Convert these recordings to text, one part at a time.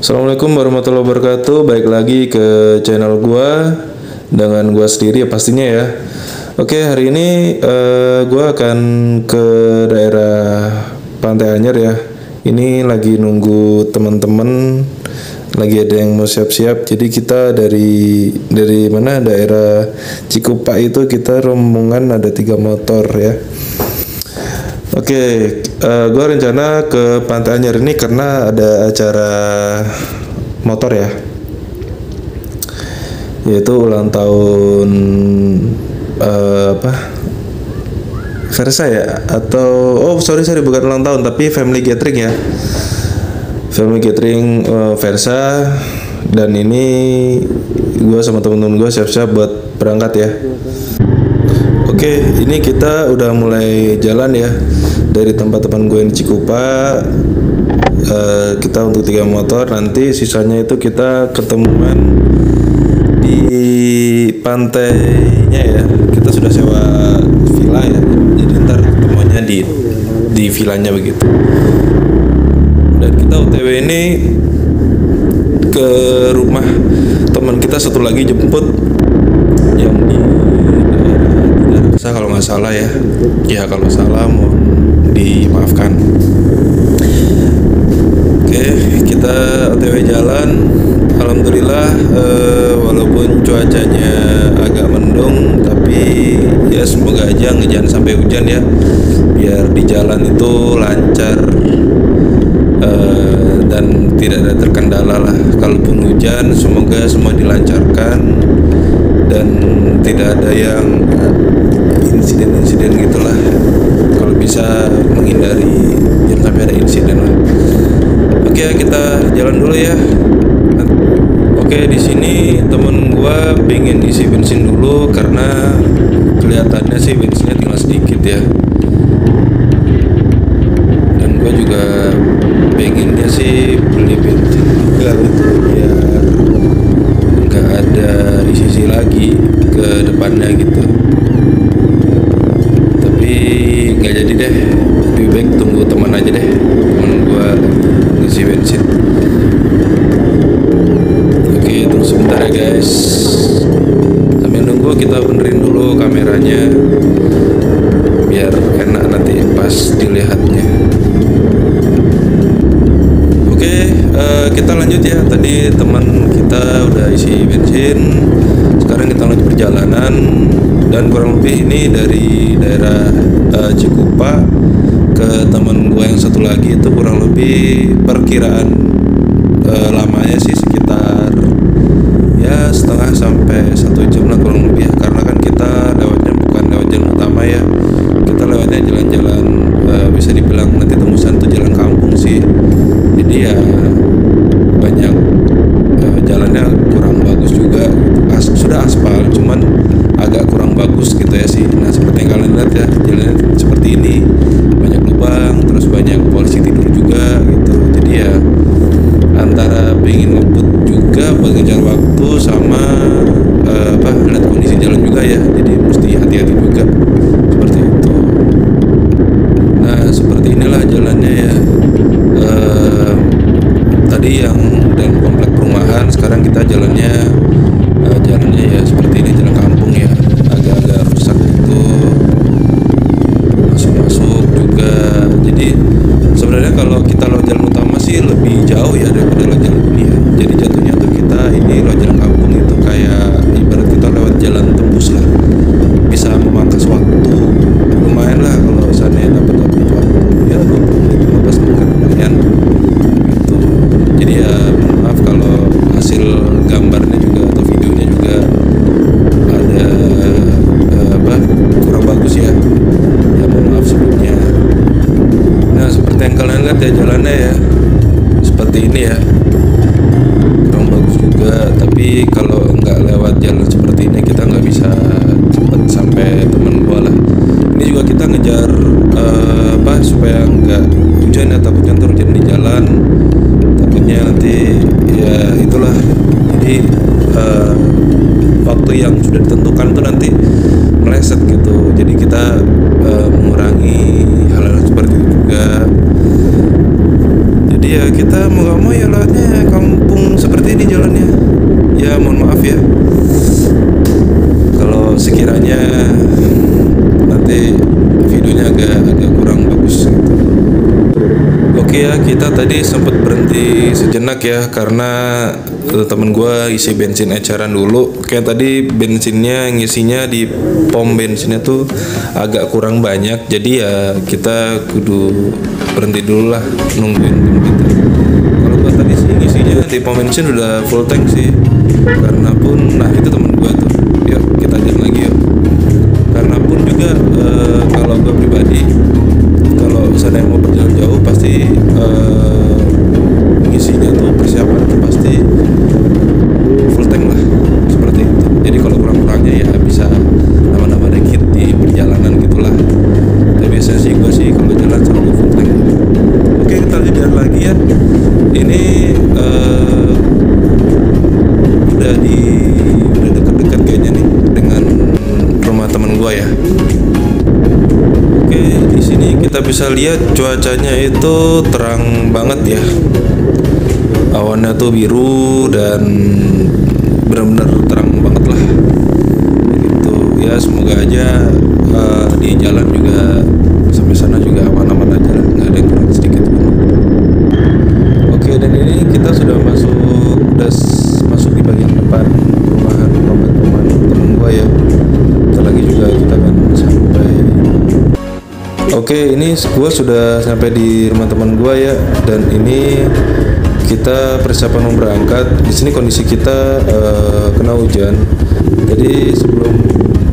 Assalamualaikum warahmatullahi wabarakatuh. Baik lagi ke channel gua dengan gua sendiri ya pastinya ya. Oke, hari ini gua akan ke daerah Pantai Anyer ya. Ini lagi nunggu teman-teman, lagi ada yang mau siap-siap. Jadi kita dari mana, daerah Cikupa itu kita rombongan ada 3 motor ya. Oke, gue rencana ke Pantai Anyer ini karena ada acara motor ya, yaitu ulang tahun Versa ya, atau sorry bukan ulang tahun tapi family gathering ya, family gathering Versa. Dan ini gue sama temen-temen gue siap-siap buat berangkat ya. Oke, ini kita udah mulai jalan ya dari tempat teman gue yang di Cikupa. Kita untuk 3 motor, nanti sisanya itu kita ketemuan di pantainya ya. Kita sudah sewa villa ya, jadi ntar ketemuannya di villanya begitu. Dan kita OTW ini ke rumah teman kita satu lagi, jemput yang di kalau nggak salah ya. Ya kalau salah mohon dimaafkan. Oke, kita OTW jalan. Alhamdulillah, walaupun cuacanya agak mendung, tapi ya semoga aja jangan sampai hujan ya, biar di jalan itu lancar dan tidak ada terkendala lah. Kalaupun hujan, semoga semua dilancarkan dan tidak ada yang insiden gitulah. Kalau bisa menghindari, jangan sampai ada insiden lah. Oke, kita jalan dulu ya. Oke, di sini temen gua pengen isi bensin dulu karena kelihatannya sih bensinnya tinggal sedikit ya. Dan gua juga pengennya sih beli bensin juga gitu, biar nggak ada isi lagi ke depannya gitu. Nggak jadi deh, lebih baik tunggu teman aja deh, teman gua ngisi bensin. Oke, tunggu sebentar ya guys, sambil nunggu kita benerin dulu kameranya biar enak nanti pas dilihatnya. Oke, kita lanjut ya. Tadi teman kita udah isi bensin, sekarang kita lanjut perjalanan. Dan kurang lebih ini dari daerah Cikupa ke teman gue yang satu lagi itu kurang lebih perkiraan lamanya sih sekitar ya setengah sampai 1 jam lah kurang lebih ya. Karena kan kita lewatnya bukan lewat jalan utama ya, kita lewatnya jalan-jalan bisa dibilang nanti tembusan tuh jalan kampung sih. Jadi ya banyak jalannya kurang bagus juga gitu. Sudah aspal cuman agak kurang bagus gitu ya sih. Nah, seperti yang kalian lihat ya, jalannya seperti ini, banyak lubang, terus banyak polisi tidur juga gitu. Jadi ya antara pengen ngebut juga buat ngejar waktu sama lihat kondisi jalan juga ya, jadi mesti hati-hati juga seperti itu. Nah, seperti inilah jalannya ya. Tadi yang dan komplek perumahan, sekarang kita jalannya ya seperti ini, jalan kampung ya, agak-agak rusak gitu, masuk juga. Jadi sebenarnya kalau kita lewat jalan utama sih lebih jauh ya daripada lewat jalan ini ya. Jadi jatuhnya tuh kita ini lewat jalan kampung itu kayak ibarat kita lewat jalan tembus lah, bisa memangkas waktu lumayan lah kalau misalnya dapat waktu ya 20 menit 15 menit kan lumayan gitu. Jadi ya maaf kalau hasil gambarnya juga atau videonya juga ada kurang bagus ya, mohon maaf sebelumnya. Nah, seperti yang kalian lihat ya jalannya ya seperti ini ya, kurang bagus juga. Tapi kalau nggak lewat jalan seperti ini kita nggak bisa cepat sampai teman gua lah. Ini juga kita ngejar supaya nggak hujan ya, takutnya ntar hujan di jalan, takutnya nanti ya itulah. Jadi waktu yang sudah ditentukan itu nanti meleset gitu. Jadi kita mengurangi hal-hal seperti itu juga. Jadi ya kita mau gak mau ya lewatnya ya mohon maaf ya kalau sekiranya nanti videonya agak kurang bagus gitu. Oke ya, kita tadi sempat berhenti sejenak ya karena temen gue isi bensin eceran dulu. Kayak tadi bensinnya ngisinya di pom bensinnya tuh agak kurang banyak, jadi ya kita kudu berhenti dulu lah nungguin temen kita. Kalau gue tadi sih ngisinya di pom bensin udah full tank sih. Karena pun, nah itu temen gue tuh. Yuk kita jalan lagi yuk. Karena pun juga kalau gue pribadi, kalau misalnya mau berjalan jauh pasti ngisinya tuh persiapan tuh pasti full tank lah, seperti itu. Jadi kalau kurang-kurangnya ya bisa nama-nama dikit di perjalanan gitulah. Tapi biasanya sih gue sih kalau jalan selalu full tank. Oke, kita lanjut jalan lagi ya. Ini udah dekat-dekat kayaknya nih dengan rumah temen gue ya. Oke, di sini kita bisa lihat cuacanya itu terang banget ya. Awannya tuh biru dan benar-benar terang banget lah. Begitu ya, semoga aja di jalan juga sampai sana juga aman-aman aja lah, nggak ada yang kurang sedikit pun. Oke, dan ini kita sudah masuk di bagian depan perumahan temen gua ya. Bentar lagi juga kita akan sampai. Oke, ini gua sudah sampai di rumah teman gua ya, dan ini kita persiapan mau berangkat. Di sini kondisi kita kena hujan. Jadi sebelum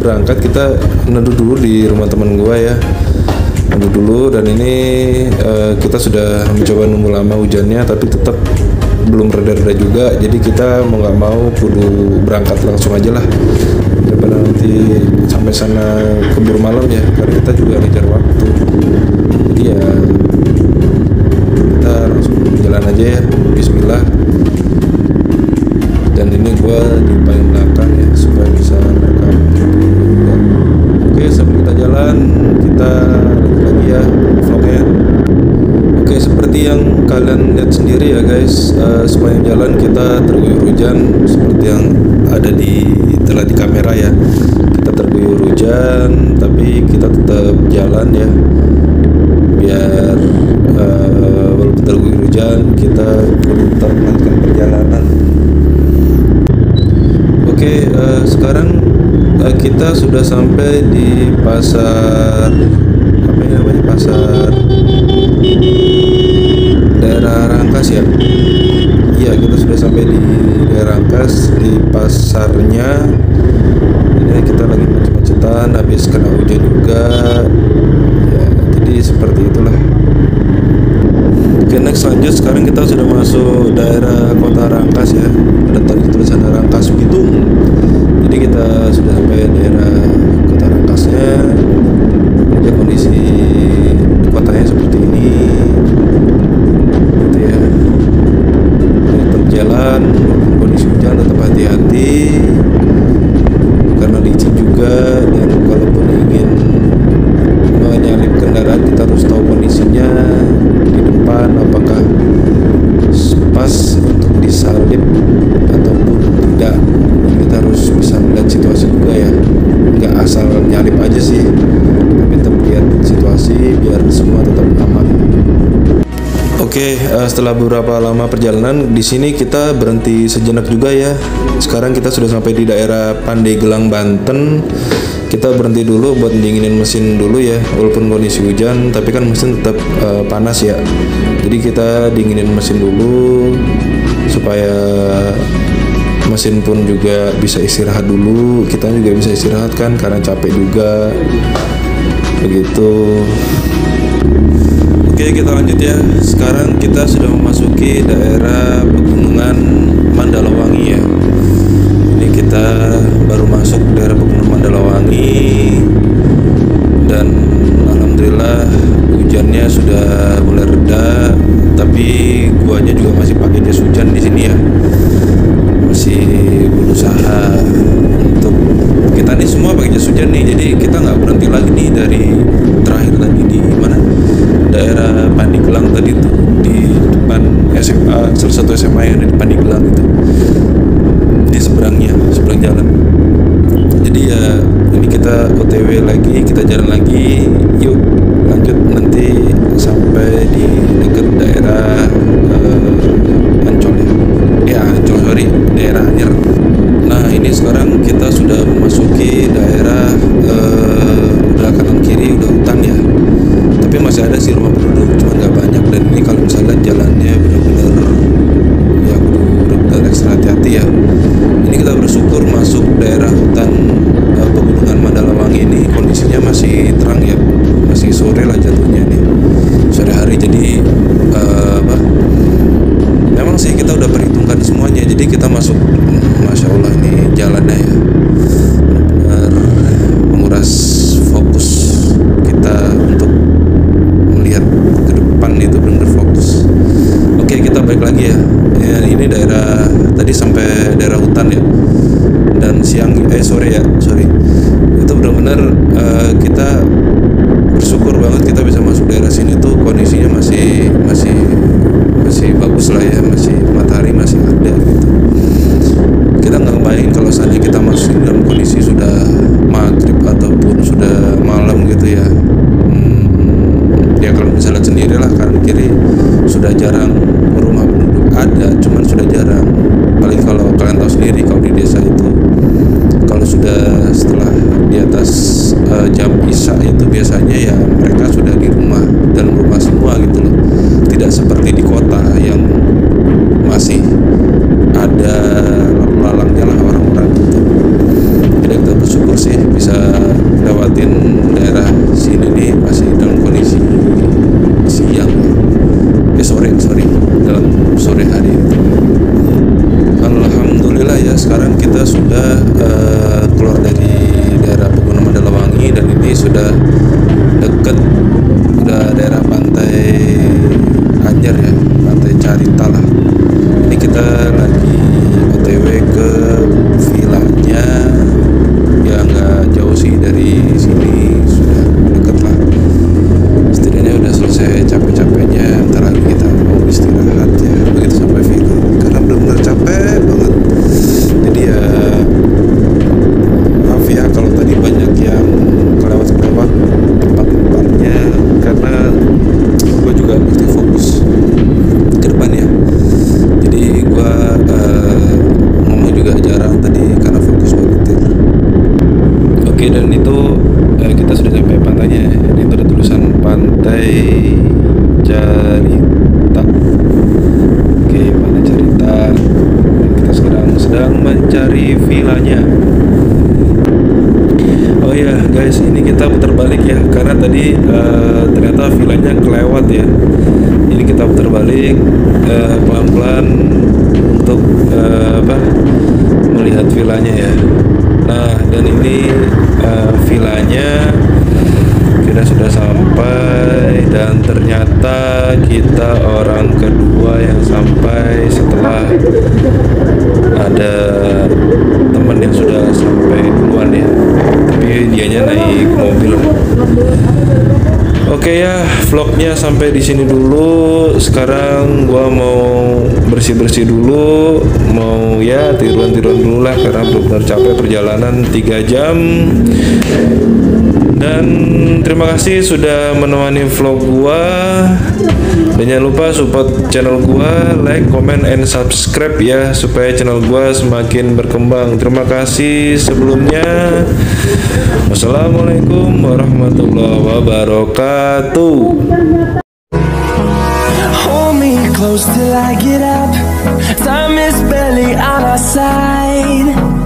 berangkat kita neduh dulu di rumah teman gua ya. Neduh dulu, dan ini kita sudah mencoba nunggu lama hujannya tapi tetap belum reda-reda juga. Jadi kita mau nggak mau kudu berangkat langsung aja lah daripada nanti sampai sana keburu malam ya, karena kita juga ngejar waktu. Jadi ya kita langsung jalan aja ya, bismillah. Dan ini gue di paling belakang ya supaya bisa merekam. Oke, sebelum kita jalan kita lanjut lagi ya vlognya. Oke, seperti yang kalian lihat sendiri ya guys, sepanjang jalan kita terguyur hujan seperti yang ada telah di kamera ya. Kita terguyur hujan tapi kita tetap jalan ya, biar walaupun terguyur hujan kita tetap melanjutkan perjalanan. Oke, sekarang kita sudah sampai di pasar, apa ini namanya, pasar daerah Rangkas ya. Iya, kita sudah sampai di daerah Rangkas, di pasarnya. Ini kita lagi macet-macetan habis kena hujan juga ya, jadi seperti itulah. Oke, next lanjut. Sekarang kita sudah masuk daerah kota Rangkas ya. Ada tadi tulisan Rangkas Bitung. Jadi kita sudah sampai daerah kota Rangkasnya. Jadi kondisi kotanya seperti ini gitu ya. Tetap jalan, kondisi hujan tetap hati-hati karena licin juga, dan kalaupun ingin menyalip kendaraan kita harus tahu kondisinya di depan apakah pas untuk disalip ataupun tidak. Kita harus bisa melihat situasi juga ya, nggak asal nyalip aja sih, tapi tetap lihat situasi biar semua tetap aman. Oke, setelah beberapa lama perjalanan di sini kita berhenti sejenak juga ya. Sekarang kita sudah sampai di daerah Pandeglang, Banten. Kita berhenti dulu buat dinginin mesin dulu ya, walaupun kondisi hujan tapi kan mesin tetap panas ya. Jadi kita dinginin mesin dulu supaya mesin pun juga bisa istirahat dulu, kita juga bisa istirahat kan karena capek juga begitu. Oke, kita lanjut ya. Sekarang kita sudah memasuki daerah pegunungan Mandalawangi ya. Ini kita baru masuk daerah pegunungan Mandalawangi, dan alhamdulillah hujannya sudah mulai reda, tapi guanya juga masih pakai jas hujan di sini ya. Masih berusaha untuk, kita nih semua pakai jas hujan nih, jadi kita nggak berhenti lagi nih dari terakhir tadi di mana, daerah Pandeglang tadi tuh, di depan SMA, salah satu SMA yang ada di Pandeglang itu. Jadi kita jalan lagi, yuk lanjut nanti sampai di dekat daerah Ancol Ancol sorry, daerah Anyer. Nah ini sekarang kita sudah memasuki daerah udah kanan kiri udah hutan ya, tapi masih ada sih rumah penduduk, cuma nggak banyak. Dan ini kalau misalnya jalannya benar-benar ya benar-benar ekstra hati-hati ya. Ini kita bersyukur masuk daerah hutan pegunungan Mandalawangi ini kondisinya masih terang ya, masih sore lah jatuhnya nih, sore hari. Jadi memang sih kita udah perhitungkan semuanya, jadi kita masuk, masya Allah ini jalannya ya benar menguras fokus kita untuk melihat ke depan, itu benar fokus. Oke, kita balik lagi ya. Ini daerah tadi sampai daerah hutan ya, dan sore itu benar-benar kita bersyukur banget kita bisa masuk daerah sini tuh kondisinya masih bagus lah ya, masih matahari masih ada gitu. Kita nggak bayangin kalau seandainya kita masuk dalam kondisi sudah maghrib ataupun sudah malam gitu ya. Ya kalau misalnya sendiri lah kanan kiri sudah jarang rumah penduduk ada, cuman sudah jarang. Paling kalau kalian tahu sendiri kalau di desa itu kalau sudah setelah di atas jam isya itu biasanya ya mereka sudah di rumah, dalam rumah semua gitu loh. Tidak seperti di kota yang masih ada lalangnya lah orang-orang gitu. Jadi kita bersyukur sih bisa lewatin daerah sini nih masih dalam kondisi siang, sore dalam sore hari itu. Alhamdulillah ya, sekarang kita sudah keluar dari daerah Pegunungan Mandalawangi dan ini sudah dekat, udah daerah pantai Anyer ya, pantai Carita lah. Ini kita lagi OTW ke villanya ya, nggak jauh sih dari sini, sudah deket lah. Setidaknya udah selesai capek-capeknya, ntar lagi kita mau istirahat ya begitu sampai villa, karena benar-benar capek banget. Jadi ya maaf ya kalau tadi banyak yang kelewat tempat-tempatnya, karena gue juga mesti fokus ke depan ya. Jadi gue ngomong juga jarang tadi karena fokus buat nyetir. Oke, dan itu kita sudah sampai pantainya. Ini itu ada tulisan Pantai Carita. Oke, Pantai Carita. Kita sekarang sedang mencari villanya. Oh ya guys, ini kita putar balik ya, karena tadi ternyata villanya kelewat ya. Ini kita putar balik pelan-pelan untuk melihat villanya ya. Nah, dan ini villanya kita sudah sampai, dan ternyata kita orang kedua yang sampai setelah ada teman yang sudah sampai duluan ya, tapi dianya naik mobil. Oke ya, vlognya sampai di sini dulu. Sekarang gua mau bersih-bersih dulu, mau ya tiruan-tiruan dulu lah, karena benar-benar capek perjalanan 3 jam. Dan terima kasih sudah menemani vlog gua. Dan jangan lupa support channel gua, like, comment, and subscribe ya, supaya channel gua semakin berkembang. Terima kasih sebelumnya. Wassalamualaikum warahmatullahi wabarakatuh. Hold me close till I get up. Time is barely on our side.